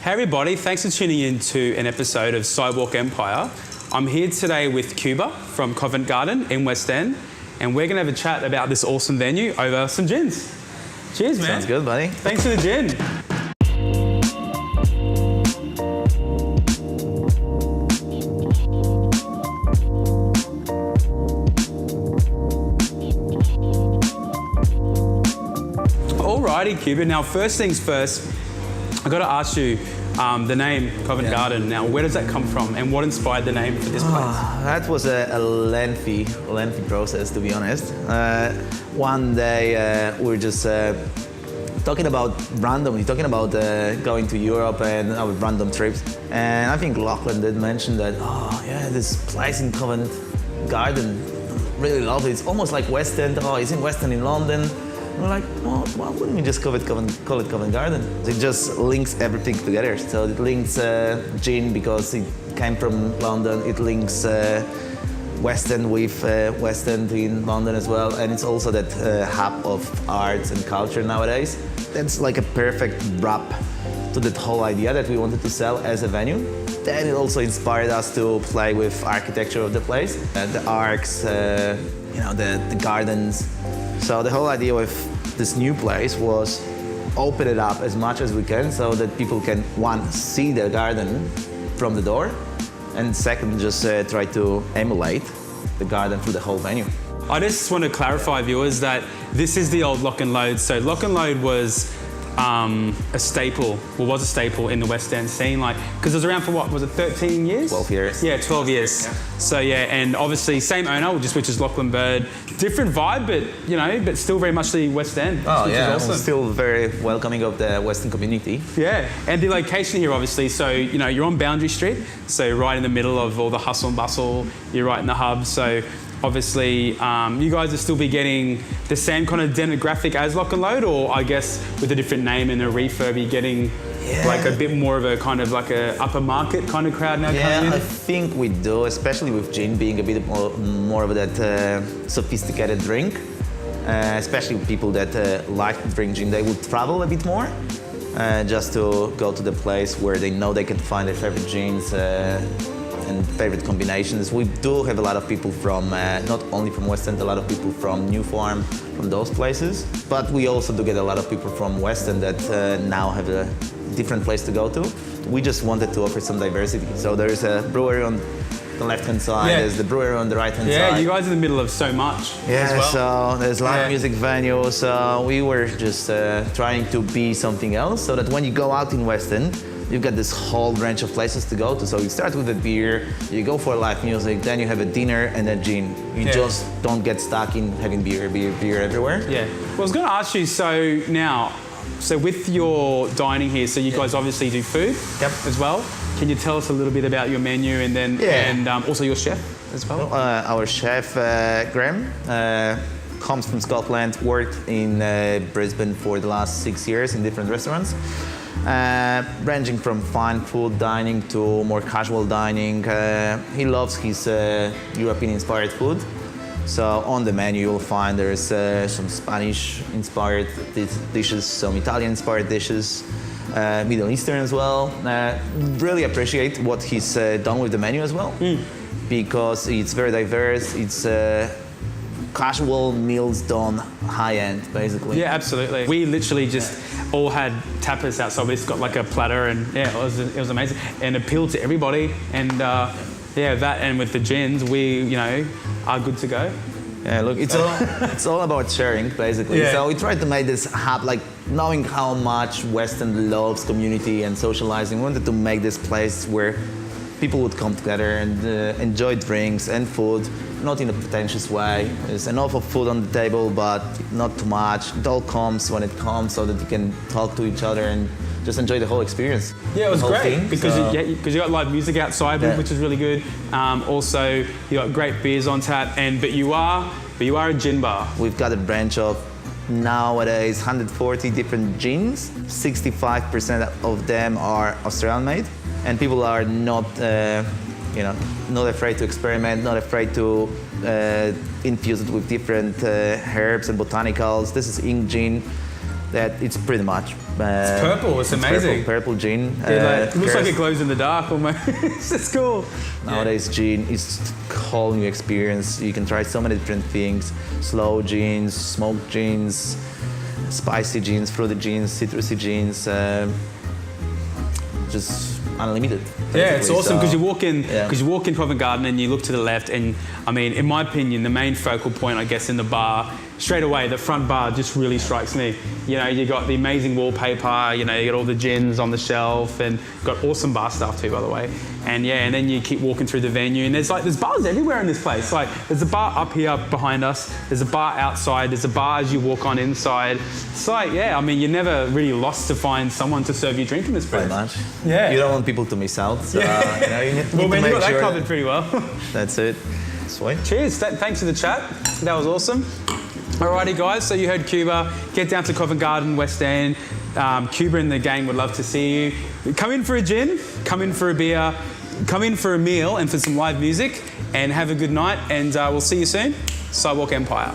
Hey everybody, thanks for tuning in to an episode of Sidewalk Empire. I'm here today with Cuba from Covent Garden in West End, and we're going to have a chat about this awesome venue over some gins. Cheers, man. Sounds good, buddy. Thanks for the gin. Alrighty, Cuba. Now, first things first, I got to ask you the name Covent Garden. Now, where does that come from, and what inspired the name for this place? That was a lengthy process, to be honest. One day we were just talking about going to Europe and our random trips, and I think Lachlan did mention that. Oh yeah, this place in Covent Garden, really love it. It's almost like West End. Oh, it's in West End in London. We're like, well, why wouldn't we just call it Covent Garden? It just links everything together. So it links gin because it came from London. It links West End with West End in London as well. And it's also that hub of arts and culture nowadays. That's like a perfect wrap to that whole idea that we wanted to sell as a venue. Then it also inspired us to play with architecture of the place, the arcs, the gardens. So the whole idea with this new place was open it up as much as we can so that people can, one, see the garden from the door, and second, just try to emulate the garden through the whole venue. I just want to clarify, viewers, that this is the old Lock and Load. So Lock and Load was a staple in the West End scene, because it was around for what, was it 13 years? 12 years. Yeah, 12 years. Yeah. So yeah, and obviously same owner, which is Lachlan Bird. Different vibe, but still very much the West End. Oh which yeah, is awesome. Still very welcoming of the Western community. Yeah, and the location here, obviously, so you're on Boundary Street, so right in the middle of all the hustle and bustle, you're right in the hub, so obviously, you guys will still be getting the same kind of demographic as Lock and Load, or I guess with a different name and a refurb, you're getting like a bit more of a kind of like a upper market kind of crowd now. Yeah, I think we do, especially with gin being a bit more of that sophisticated drink. Especially people that like to drink gin, they would travel a bit more just to go to the place where they know they can find their favorite gins. And favorite combinations. We do have a lot of people from, not only from West End, a lot of people from New Farm, from those places, but we also do get a lot of people from West End that now have a different place to go to. We just wanted to offer some diversity. So there's a brewery on the left-hand side, there's the brewery on the right-hand side. Yeah, you guys are in the middle of so much as well. So there's live music venues. So we were just trying to be something else so that when you go out in West End, you've got this whole range of places to go to. So you start with a beer, you go for live music, then you have a dinner and a gin. You just don't get stuck in having beer everywhere. Yeah. Well, I was going to ask you, so with your dining here, so you guys obviously do food as well. Can you tell us a little bit about your menu and then and also your chef as well? Our chef, Graham, comes from Scotland, worked in Brisbane for the last 6 years in different restaurants. Ranging from fine food dining to more casual dining. He loves his European-inspired food. So on the menu you'll find there's some Spanish-inspired dishes, some Italian-inspired dishes, Middle Eastern as well. Really appreciate what he's done with the menu as well, because it's very diverse. It's casual meals done high-end, basically. Yeah, absolutely. We literally just all had tapas outside. We just got like a platter, and it was amazing and appealed to everybody. And that and with the gins, we are good to go. Yeah, look, it's all about sharing, basically. Yeah. So we tried to make this hub, like knowing how much West End loves community and socializing. We wanted to make this place where people would come together and enjoy drinks and food, not in a pretentious way. There's enough of food on the table, but not too much. It all comes when it comes, so that you can talk to each other and just enjoy the whole experience. Yeah, it was great because you got live music outside, which is really good. Also, you got great beers on tap, but you are a gin bar. We've got a branch of nowadays 140 different gins. 65% of them are Australian made, and people are not afraid to experiment, not afraid to infuse it with different herbs and botanicals. This is ink gin that it's pretty much It's purple. It's amazing. Purple gin. It looks like it glows in the dark almost. It's cool. Nowadays, gin is a whole new experience. You can try so many different things: slow gins, smoked gins, spicy gins, fruity gins, citrusy gins. Just unlimited. Yeah, it's awesome because So, you walk in Covent Garden and you look to the left, and I mean, in my opinion, the main focal point, I guess, in the bar, straight away, the front bar just really strikes me. You know, you got the amazing wallpaper, you know, you got all the gins on the shelf, and got awesome bar staff too, by the way. And yeah, and then you keep walking through the venue, and there's bars everywhere in this place. Like, there's a bar up here behind us, there's a bar outside, there's a bar as you walk on inside. It's like, yeah, I mean, you're never really lost to find someone to serve you drink in this place. pretty much. Yeah. You don't want people to miss out. So, you know, you need Well, to man, you make got that sure covered pretty well. That's it. Sweet. Cheers. Thanks for the chat. That was awesome. Alrighty, guys. So you heard Cuba. Get down to Covent Garden, West End. Cuba and the gang would love to see you. Come in for a gin. Come in for a beer. Come in for a meal and for some live music. And have a good night. And we'll see you soon. Sidewalk Empire.